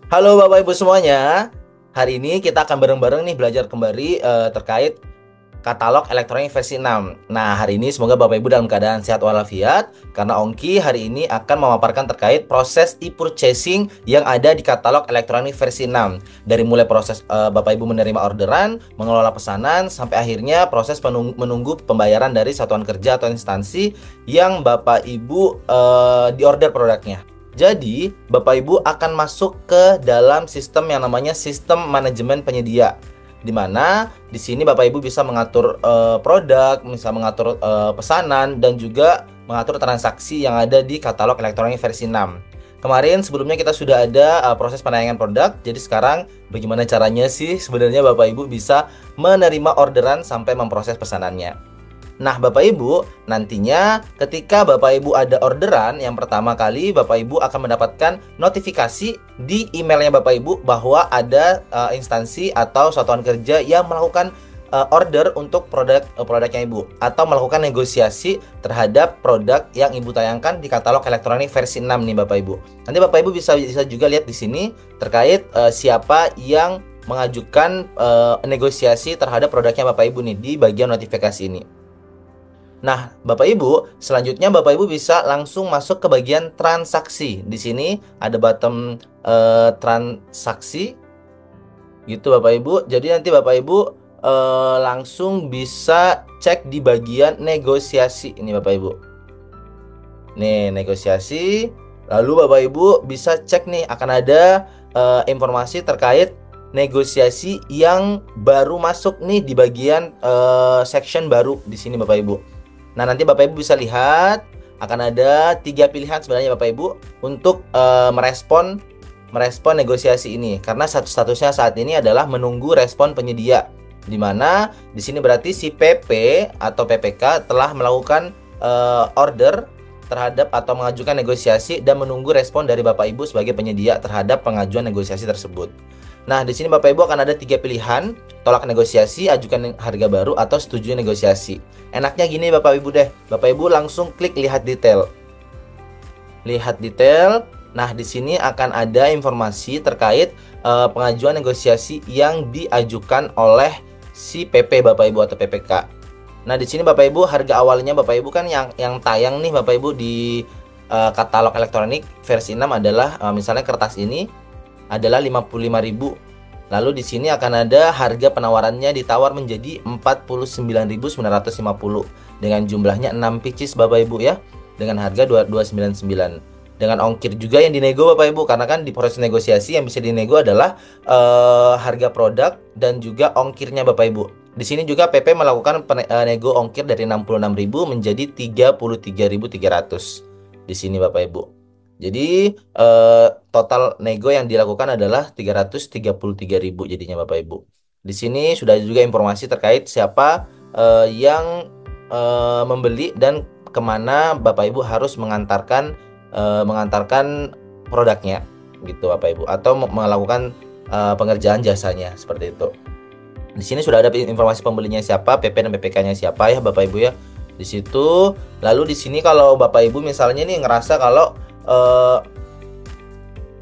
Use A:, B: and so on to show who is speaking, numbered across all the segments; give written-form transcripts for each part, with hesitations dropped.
A: Halo Bapak Ibu semuanya. Hari ini kita akan bareng-bareng nih belajar kembali terkait katalog elektronik versi 6. Nah, hari ini semoga Bapak Ibu dalam keadaan sehat walafiat karena Ongki hari ini akan memaparkan terkait proses e-purchasing yang ada di katalog elektronik versi 6. Dari mulai proses Bapak Ibu menerima orderan, mengelola pesanan sampai akhirnya proses menunggu pembayaran dari satuan kerja atau instansi yang Bapak Ibu di order produknya. Jadi, Bapak Ibu akan masuk ke dalam sistem yang namanya sistem manajemen penyedia, di mana di sini Bapak Ibu bisa mengatur produk, bisa mengatur pesanan, dan juga mengatur transaksi yang ada di katalog elektronik versi 6. Kemarin sebelumnya kita sudah ada proses penayangan produk, jadi sekarang bagaimana caranya sih sebenarnya Bapak Ibu bisa menerima orderan sampai memproses pesanannya. Nah, Bapak Ibu, nantinya ketika Bapak Ibu ada orderan, yang pertama kali Bapak Ibu akan mendapatkan notifikasi di emailnya Bapak Ibu bahwa ada instansi atau satuan kerja yang melakukan order untuk produknya Ibu atau melakukan negosiasi terhadap produk yang Ibu tayangkan di katalog elektronik versi 6 nih Bapak Ibu. Nanti Bapak Ibu bisa juga lihat di sini terkait siapa yang mengajukan negosiasi terhadap produknya Bapak Ibu nih di bagian notifikasi ini. Nah, Bapak Ibu, selanjutnya Bapak Ibu bisa langsung masuk ke bagian transaksi. Di sini ada button transaksi gitu Bapak Ibu. Jadi nanti Bapak Ibu langsung bisa cek di bagian negosiasi ini Bapak Ibu. Nih, negosiasi. Lalu Bapak Ibu bisa cek nih akan ada informasi terkait negosiasi yang baru masuk nih di bagian section baru di sini Bapak Ibu. Nah, nanti Bapak Ibu bisa lihat akan ada 3 pilihan sebenarnya Bapak Ibu untuk merespon negosiasi ini, karena statusnya saat ini adalah menunggu respon penyedia, di mana di sini berarti si PP atau PPK telah melakukan order terhadap atau mengajukan negosiasi dan menunggu respon dari Bapak Ibu sebagai penyedia terhadap pengajuan negosiasi tersebut. Nah, di sini Bapak Ibu akan ada 3 pilihan, tolak negosiasi, ajukan harga baru, atau setuju negosiasi. Enaknya gini Bapak Ibu deh, Bapak Ibu langsung klik lihat detail. Lihat detail. Nah, di sini akan ada informasi terkait pengajuan negosiasi yang diajukan oleh si PP Bapak Ibu atau PPK. Nah, di sini Bapak Ibu harga awalnya Bapak Ibu kan yang tayang nih Bapak Ibu di katalog elektronik versi 6 adalah misalnya kertas ini adalah 55.000. Lalu di sini akan ada harga penawarannya ditawar menjadi 49.950 dengan jumlahnya 6 pieces Bapak Ibu ya. Dengan harga 2299. Dengan ongkir juga yang dinego Bapak Ibu, karena kan di proses negosiasi yang bisa dinego adalah harga produk dan juga ongkirnya Bapak Ibu. Di sini juga PP melakukan nego ongkir dari 66.000 menjadi 33.300 di sini Bapak Ibu. Jadi total nego yang dilakukan adalah 333.000 jadinya Bapak Ibu. Di sini sudah juga informasi terkait siapa yang membeli dan kemana Bapak Ibu harus mengantarkan produknya gitu Bapak Ibu, atau melakukan pengerjaan jasanya seperti itu. Di sini sudah ada informasi pembelinya siapa, PP dan PPK-nya siapa ya Bapak Ibu ya. Di situ. Lalu di sini kalau Bapak Ibu misalnya nih ngerasa kalau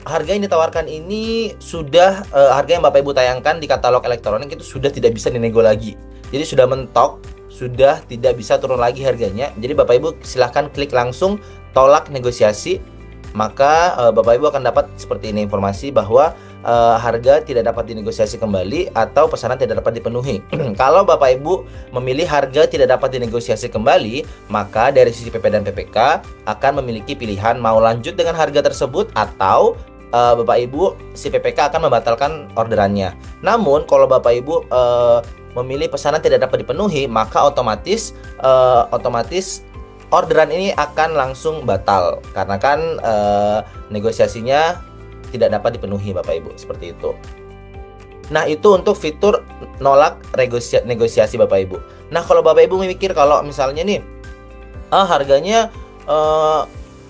A: harga yang ditawarkan ini sudah harga yang Bapak Ibu tayangkan di katalog elektronik itu sudah tidak bisa dinego lagi. Jadi sudah mentok, sudah tidak bisa turun lagi harganya. Jadi Bapak Ibu silahkan klik langsung tolak negosiasi. Maka Bapak Ibu akan dapat seperti ini informasi bahwa harga tidak dapat dinegosiasi kembali atau pesanan tidak dapat dipenuhi. Kalau Bapak Ibu memilih harga tidak dapat dinegosiasi kembali, maka dari sisi PP dan PPK akan memiliki pilihan mau lanjut dengan harga tersebut atau Bapak Ibu si PPK akan membatalkan orderannya. Namun kalau Bapak Ibu memilih pesanan tidak dapat dipenuhi, maka otomatis orderan ini akan langsung batal karena kan negosiasinya tidak dapat dipenuhi Bapak Ibu, seperti itu. Nah, itu untuk fitur nolak negosiasi Bapak Ibu. Nah, kalau Bapak Ibu mikir kalau misalnya nih harganya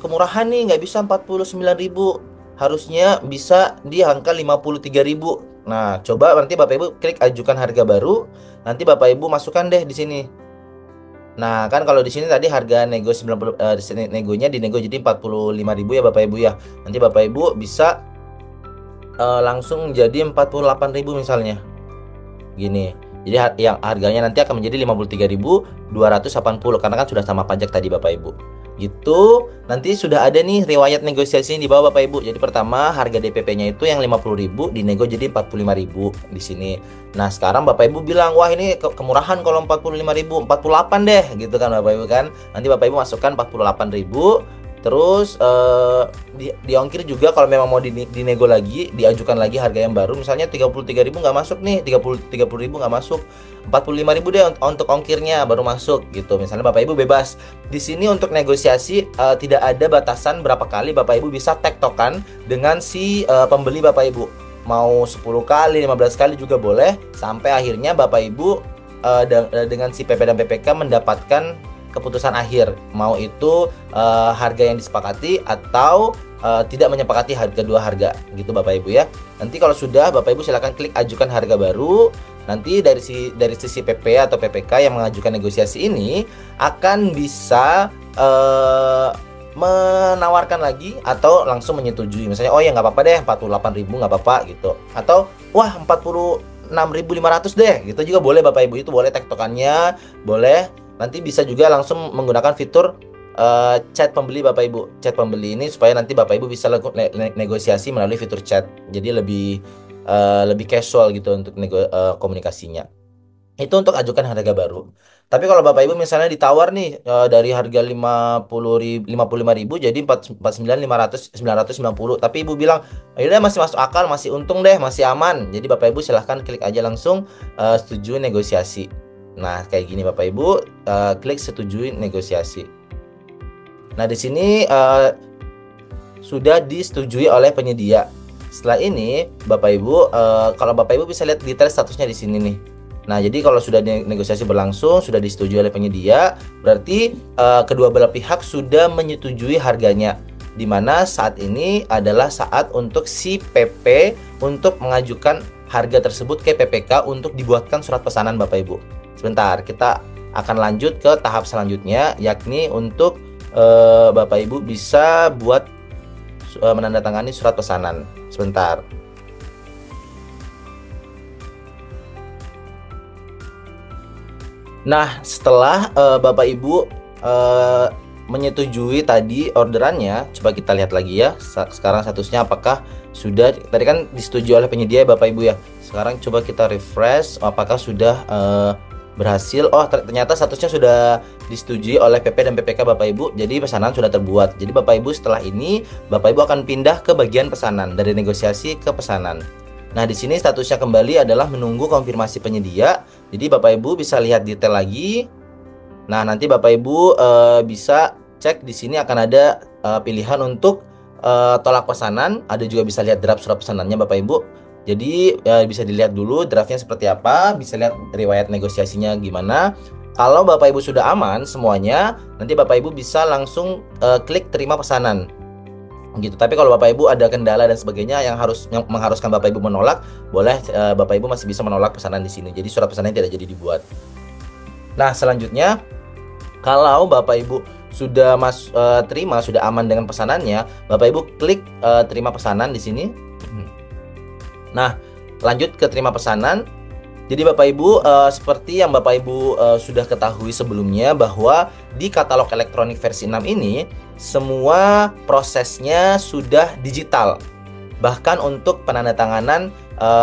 A: kemurahan nih, nggak bisa 49.000, harusnya bisa di angka 53.000. Nah, coba nanti Bapak Ibu klik ajukan harga baru, nanti Bapak Ibu masukkan deh di sini. Nah, kan kalau di sini tadi harga nego 90 di sini negonya dinego jadi 45.000 ya Bapak Ibu ya. Nanti Bapak Ibu bisa langsung jadi 48.000 misalnya. Gini. Jadi yang harganya nanti akan menjadi 53.280 karena kan sudah sama pajak tadi Bapak Ibu. Gitu. Nanti sudah ada nih riwayat negosiasi di bawah Bapak Ibu. Jadi pertama harga DPP-nya itu yang 50.000 dinego jadi 45.000 di sini. Nah, sekarang Bapak Ibu bilang, "Wah, ini kemurahan kalau 45.000, 48 deh." Gitu kan Bapak Ibu kan. Nanti Bapak Ibu masukkan 48.000. Terus diongkir juga kalau memang mau dinego lagi, diajukan lagi harga yang baru. Misalnya 33.000 nggak masuk nih, 30.000 nggak masuk, 45.000 deh untuk ongkirnya baru masuk gitu. Misalnya Bapak Ibu bebas. Di sini untuk negosiasi tidak ada batasan berapa kali Bapak Ibu bisa tektokan dengan si pembeli Bapak Ibu. Mau 10 kali, 15 kali juga boleh sampai akhirnya Bapak Ibu dengan si PP dan PPK mendapatkan keputusan akhir, mau itu harga yang disepakati atau tidak menyepakati kedua harga gitu Bapak Ibu ya. Nanti kalau sudah Bapak Ibu silakan klik ajukan harga baru. Nanti dari sisi PP atau PPK yang mengajukan negosiasi ini akan bisa menawarkan lagi atau langsung menyetujui. Misalnya, oh ya nggak apa-apa deh 48.000 nggak apa-apa gitu. Atau wah 46.500 deh gitu juga boleh Bapak Ibu. Itu boleh tektokannya, boleh. Nanti bisa juga langsung menggunakan fitur chat pembeli Bapak Ibu. Chat pembeli ini supaya nanti Bapak Ibu bisa negosiasi melalui fitur chat. Jadi lebih casual gitu untuk komunikasinya. Itu untuk ajukan harga baru. Tapi kalau Bapak Ibu misalnya ditawar nih dari harga 55.000 jadi 49.990. Tapi Ibu bilang, "Akhirnya masih masuk akal, masih untung deh, masih aman." Jadi Bapak Ibu silahkan klik aja langsung setuju negosiasi. Nah, kayak gini Bapak Ibu, klik setujui negosiasi. Nah, di sini sudah disetujui oleh penyedia. Setelah ini, Bapak Ibu, kalau Bapak Ibu bisa lihat detail statusnya di sini nih. Nah, jadi kalau sudah negosiasi berlangsung, sudah disetujui oleh penyedia, berarti kedua belah pihak sudah menyetujui harganya. Di mana saat ini adalah saat untuk si PP untuk mengajukan harga tersebut ke PPK untuk dibuatkan surat pesanan Bapak Ibu. Sebentar, kita akan lanjut ke tahap selanjutnya, yakni untuk Bapak Ibu bisa buat menandatangani surat pesanan. Sebentar. Nah, setelah Bapak Ibu menyetujui tadi orderannya, coba kita lihat lagi ya. Sekarang statusnya apakah sudah, tadi kan disetujui oleh penyedia Bapak Ibu ya. Sekarang coba kita refresh apakah sudah berhasil. Oh, ternyata statusnya sudah disetujui oleh PP dan PPK Bapak Ibu. Jadi pesanan sudah terbuat. Jadi Bapak Ibu setelah ini Bapak Ibu akan pindah ke bagian pesanan, dari negosiasi ke pesanan. Nah, di sini statusnya kembali adalah menunggu konfirmasi penyedia. Jadi Bapak Ibu bisa lihat detail lagi. Nah, nanti Bapak Ibu bisa cek di sini akan ada pilihan untuk tolak pesanan. Ada juga bisa lihat draft surat pesanannya Bapak Ibu. Jadi bisa dilihat dulu draftnya seperti apa, bisa lihat riwayat negosiasinya gimana. Kalau Bapak Ibu sudah aman semuanya, nanti Bapak Ibu bisa langsung klik terima pesanan. Gitu. Tapi kalau Bapak Ibu ada kendala dan sebagainya yang mengharuskan Bapak Ibu menolak, boleh Bapak Ibu masih bisa menolak pesanan di sini. Jadi surat pesanannya tidak jadi dibuat. Nah, selanjutnya kalau Bapak Ibu sudah terima, sudah aman dengan pesanannya, Bapak Ibu klik terima pesanan di sini. Nah, lanjut ke terima pesanan. Jadi Bapak Ibu, seperti yang Bapak Ibu sudah ketahui sebelumnya bahwa di katalog elektronik versi 6 ini semua prosesnya sudah digital. Bahkan untuk penandatanganan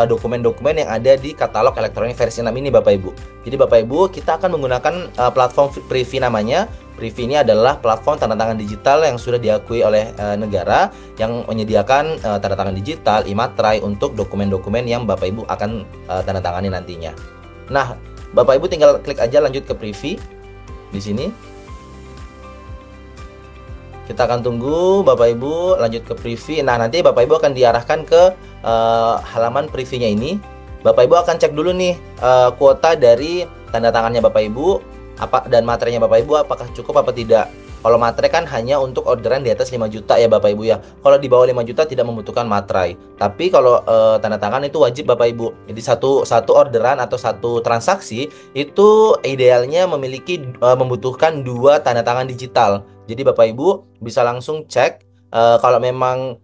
A: dokumen-dokumen yang ada di katalog elektronik versi 6 ini Bapak Ibu. Jadi Bapak Ibu, kita akan menggunakan platform Privy namanya. Privy ini adalah platform tanda tangan digital yang sudah diakui oleh negara yang menyediakan tanda tangan digital, e-materai untuk dokumen-dokumen yang Bapak Ibu akan tanda tangani nantinya. Nah, Bapak Ibu tinggal klik aja lanjut ke Privy di sini. Kita akan tunggu Bapak Ibu lanjut ke Privy. Nah, nanti Bapak Ibu akan diarahkan ke halaman Privy-nya ini. Bapak Ibu akan cek dulu nih kuota dari tanda tangannya Bapak Ibu dan materinya Bapak Ibu apakah cukup apa tidak. Kalau materai kan hanya untuk orderan di atas 5 juta ya Bapak Ibu ya. Kalau di bawah 5 juta tidak membutuhkan materai. Tapi kalau tanda tangan itu wajib Bapak Ibu. Jadi satu orderan atau satu transaksi itu idealnya membutuhkan 2 tanda tangan digital. Jadi Bapak Ibu bisa langsung cek kalau memang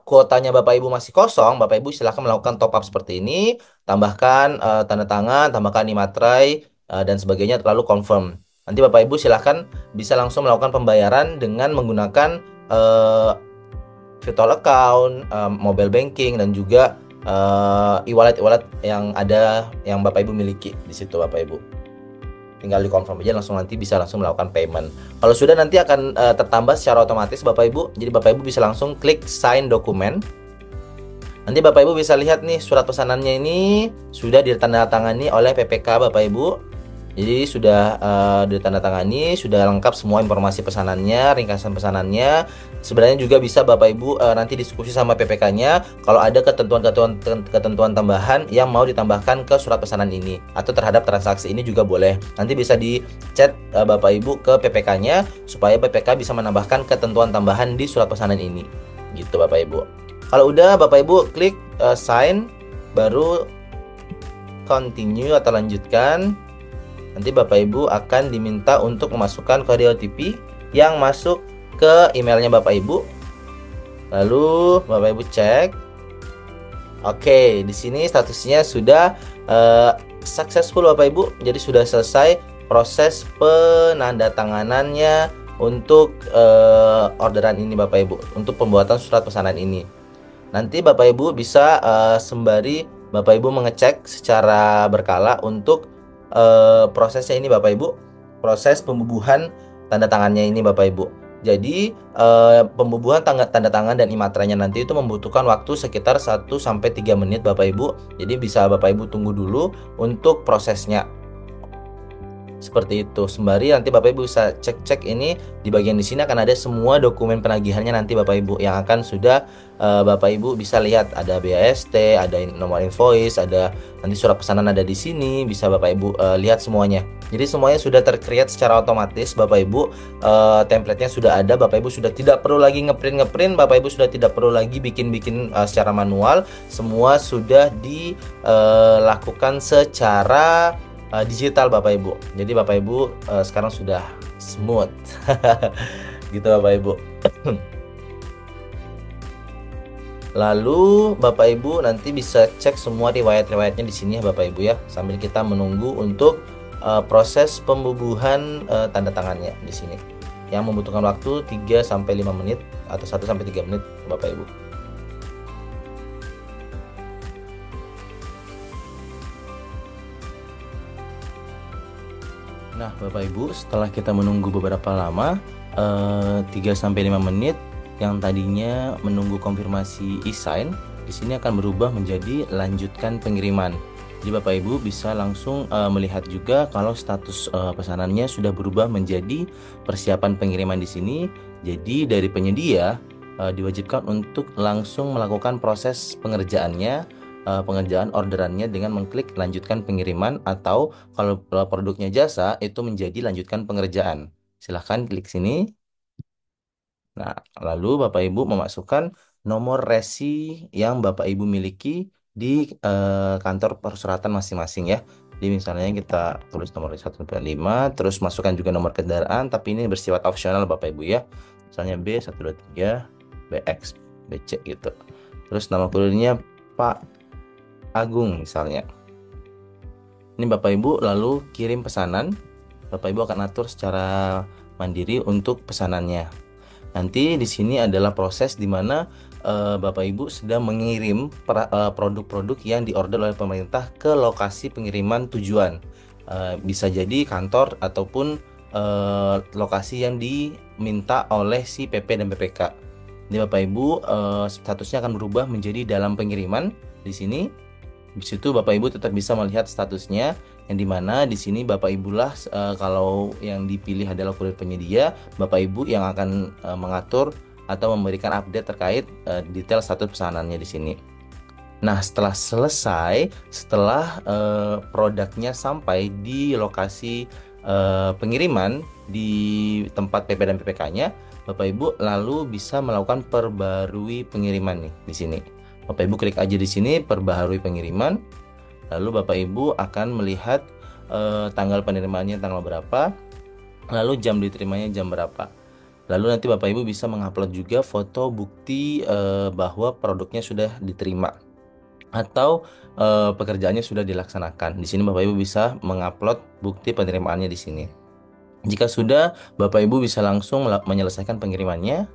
A: kuotanya Bapak Ibu masih kosong, Bapak Ibu silahkan melakukan top up seperti ini, tambahkan tanda tangan, tambahkan imaterai dan sebagainya, lalu confirm. Nanti Bapak Ibu silahkan bisa langsung melakukan pembayaran dengan menggunakan eh, virtual account, mobile banking, dan juga e-wallet yang ada yang Bapak Ibu miliki di situ Bapak Ibu. Tinggal di confirm aja langsung, nanti bisa langsung melakukan payment. Kalau sudah nanti akan tertambah secara otomatis Bapak Ibu. Jadi Bapak Ibu bisa langsung klik sign dokumen. Nanti Bapak Ibu bisa lihat nih surat pesanannya ini sudah ditandatangani oleh PPK Bapak Ibu. Jadi sudah ditandatangani, sudah lengkap semua informasi pesanannya, ringkasan pesanannya. Sebenarnya juga bisa Bapak Ibu nanti diskusi sama PPK-nya kalau ada ketentuan tambahan yang mau ditambahkan ke surat pesanan ini atau terhadap transaksi ini juga boleh. Nanti bisa di chat Bapak Ibu ke PPK-nya supaya PPK bisa menambahkan ketentuan tambahan di surat pesanan ini. Gitu Bapak Ibu. Kalau udah Bapak Ibu klik sign, baru continue atau lanjutkan. Nanti Bapak Ibu akan diminta untuk memasukkan kode OTP yang masuk ke emailnya Bapak Ibu. Lalu Bapak Ibu cek. Oke, di sini statusnya sudah successful Bapak Ibu. Jadi sudah selesai proses penandatanganannya untuk orderan ini Bapak Ibu, untuk pembuatan surat pesanan ini. Nanti Bapak Ibu bisa sembari Bapak Ibu mengecek secara berkala untuk prosesnya ini Bapak Ibu, proses pembubuhan tanda tangannya ini Bapak Ibu. Jadi pembubuhan tanda tangan dan imaterainya nanti itu membutuhkan waktu sekitar 1-3 menit Bapak Ibu. Jadi bisa Bapak Ibu tunggu dulu untuk prosesnya. Seperti itu. Sembari nanti Bapak Ibu bisa cek-cek ini di bagian di sini akan ada semua dokumen penagihannya nanti Bapak Ibu yang akan sudah Bapak Ibu bisa lihat, ada BAST, ada nomor invoice, ada nanti surat pesanan ada di sini, bisa Bapak Ibu lihat semuanya. Jadi semuanya sudah tercreate secara otomatis Bapak Ibu, template-nya sudah ada, Bapak Ibu sudah tidak perlu lagi ngeprint, Bapak Ibu sudah tidak perlu lagi bikin secara manual, semua sudah dilakukan secara digital Bapak Ibu. Jadi Bapak Ibu sekarang sudah smooth. Gitu Bapak Ibu. Lalu Bapak Ibu nanti bisa cek semua riwayat-riwayatnya di sini ya Bapak Ibu ya, sambil kita menunggu untuk proses pembubuhan tanda tangannya di sini. Yang membutuhkan waktu 3-5 menit atau 1-3 menit Bapak Ibu. Nah, Bapak Ibu, setelah kita menunggu beberapa lama, 3-5 menit, yang tadinya menunggu konfirmasi e-sign, di sini akan berubah menjadi lanjutkan pengiriman. Jadi Bapak Ibu bisa langsung melihat juga kalau status pesanannya sudah berubah menjadi persiapan pengiriman di sini. Jadi dari penyedia diwajibkan untuk langsung melakukan proses pengerjaannya, pengerjaan orderannya dengan mengklik lanjutkan pengiriman, atau kalau produknya jasa itu menjadi lanjutkan pengerjaan. Silahkan klik sini. Nah, lalu Bapak Ibu memasukkan nomor resi yang Bapak Ibu miliki di kantor persuratan masing-masing ya. Jadi misalnya kita tulis nomor 125, terus masukkan juga nomor kendaraan, tapi ini bersifat opsional Bapak Ibu ya. Misalnya B123 BX BC gitu. Terus nama kurirnya Pak Agung misalnya. Ini Bapak Ibu lalu kirim pesanan. Bapak Ibu akan atur secara mandiri untuk pesanannya. Nanti di sini adalah proses di mana Bapak Ibu sedang mengirim produk-produk yang diorder oleh pemerintah ke lokasi pengiriman tujuan. Bisa jadi kantor ataupun lokasi yang diminta oleh si PP dan PPK. Jadi Bapak Ibu statusnya akan berubah menjadi dalam pengiriman di sini. Di situ Bapak Ibu tetap bisa melihat statusnya, yang dimana di sini Bapak Ibulah kalau yang dipilih adalah kurir penyedia, Bapak Ibu yang akan mengatur atau memberikan update terkait detail status pesanannya di sini. Nah, setelah selesai, setelah produknya sampai di lokasi pengiriman di tempat PP dan PPK-nya, Bapak Ibu lalu bisa melakukan perbarui pengiriman nih di sini. Bapak Ibu klik aja di sini perbaharui pengiriman. Lalu Bapak Ibu akan melihat tanggal penerimaannya tanggal berapa, lalu jam diterimanya jam berapa. Lalu nanti Bapak Ibu bisa mengupload juga foto bukti bahwa produknya sudah diterima atau pekerjaannya sudah dilaksanakan. Di sini Bapak Ibu bisa mengupload bukti penerimaannya di sini. Jika sudah, Bapak Ibu bisa langsung menyelesaikan pengirimannya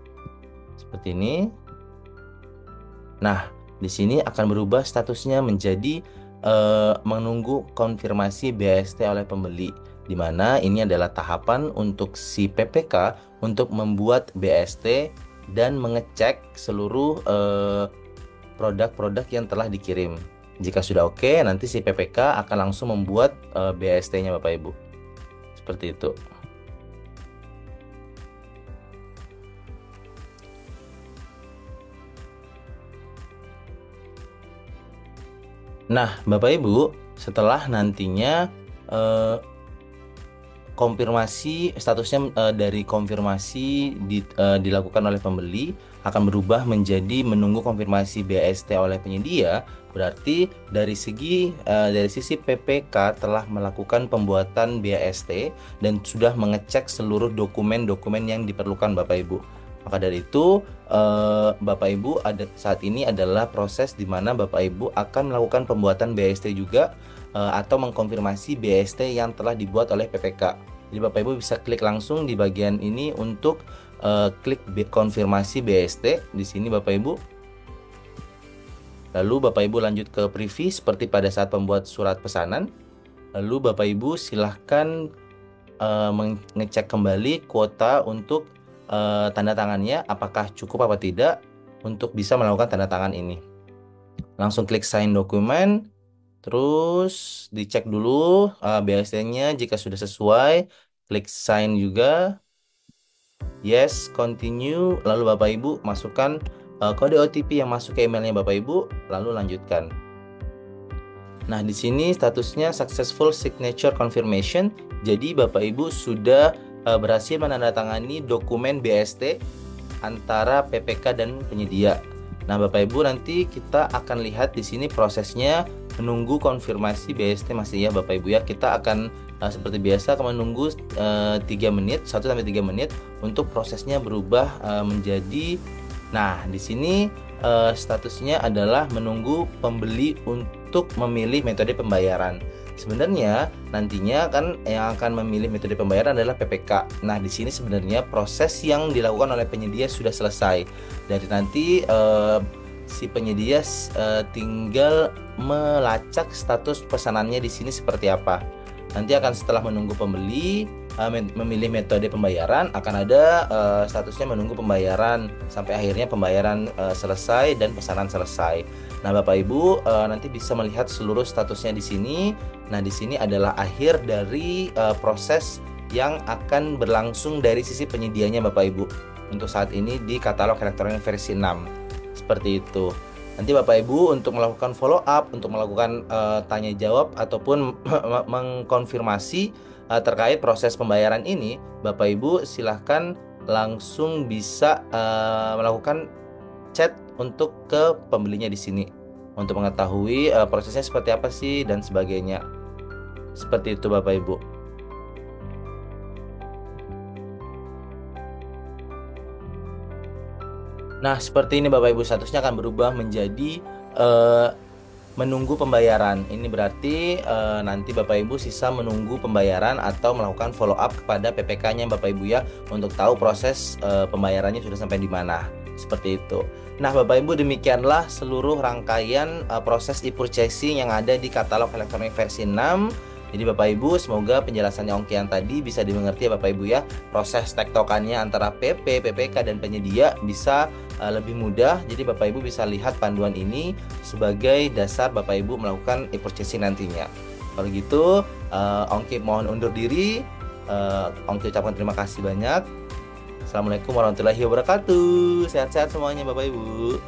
A: seperti ini. Nah, di sini akan berubah statusnya menjadi menunggu konfirmasi BST oleh pembeli, di mana ini adalah tahapan untuk si PPK untuk membuat BST dan mengecek seluruh produk-produk yang telah dikirim. Jika sudah oke, nanti si PPK akan langsung membuat BST-nya Bapak Ibu. Seperti itu. Nah, Bapak Ibu, setelah nantinya konfirmasi statusnya dari konfirmasi dilakukan oleh pembeli akan berubah menjadi menunggu konfirmasi BST oleh penyedia. Berarti dari sisi PPK telah melakukan pembuatan BST dan sudah mengecek seluruh dokumen-dokumen yang diperlukan Bapak Ibu. Maka dari itu Bapak Ibu saat ini adalah proses di mana Bapak Ibu akan melakukan pembuatan BST juga atau mengkonfirmasi BST yang telah dibuat oleh PPK. Jadi Bapak Ibu bisa klik langsung di bagian ini untuk klik konfirmasi BST di sini Bapak Ibu. Lalu Bapak Ibu lanjut ke preview seperti pada saat pembuat surat pesanan. Lalu Bapak Ibu silahkan mengecek kembali kuota untuk tanda tangannya apakah cukup apa tidak untuk bisa melakukan tanda tangan ini. Langsung klik sign dokumen, terus dicek dulu BST-nya jika sudah sesuai, klik sign juga, yes, continue, lalu Bapak Ibu masukkan kode OTP yang masuk ke emailnya Bapak Ibu, lalu lanjutkan. Nah, di sini statusnya successful signature confirmation. Jadi Bapak Ibu sudah berhasil menandatangani dokumen BST antara PPK dan penyedia. Nah, Bapak Ibu nanti kita akan lihat di sini prosesnya menunggu konfirmasi BST masih ya Bapak Ibu ya. Kita akan seperti biasa akan menunggu 3 menit, 1 sampai 3 menit untuk prosesnya berubah menjadi. Nah, di sini statusnya adalah menunggu pembeli untuk memilih metode pembayaran. Sebenarnya nantinya kan yang akan memilih metode pembayaran adalah PPK. Nah, di sini sebenarnya proses yang dilakukan oleh penyedia sudah selesai. Dari nanti si penyedia tinggal melacak status pesanannya di sini seperti apa. Nanti akan setelah menunggu pembeli memilih metode pembayaran, akan ada statusnya menunggu pembayaran sampai akhirnya pembayaran selesai dan pesanan selesai. Nah, Bapak Ibu nanti bisa melihat seluruh statusnya di sini. Nah, di sini adalah akhir dari proses yang akan berlangsung dari sisi penyedianya Bapak Ibu. Untuk saat ini di katalog elektronik versi 6. Seperti itu. Nanti Bapak Ibu untuk melakukan follow up, untuk melakukan tanya jawab ataupun mengkonfirmasi terkait proses pembayaran ini, Bapak Ibu silahkan langsung bisa melakukan chat untuk ke pembelinya di sini untuk mengetahui prosesnya seperti apa sih dan sebagainya. Seperti itu Bapak Ibu. Nah, seperti ini Bapak Ibu, statusnya akan berubah menjadi menunggu pembayaran. Ini berarti nanti Bapak Ibu sisa menunggu pembayaran atau melakukan follow up kepada PPK-nya Bapak Ibu ya, untuk tahu proses pembayarannya sudah sampai di mana. Seperti itu. Nah, Bapak Ibu, demikianlah seluruh rangkaian proses e-purchasing yang ada di katalog elektronik versi 6. Jadi Bapak Ibu, semoga penjelasannya Ongki yang tadi bisa dimengerti ya Bapak Ibu ya. Proses tektokannya antara PP, PPK, dan penyedia bisa lebih mudah. Jadi Bapak Ibu bisa lihat panduan ini sebagai dasar Bapak Ibu melakukan e-purchasing nantinya. Kalau gitu, Ongki mohon undur diri. Ongki ucapkan terima kasih banyak. Assalamualaikum warahmatullahi wabarakatuh. Sehat-sehat semuanya Bapak Ibu.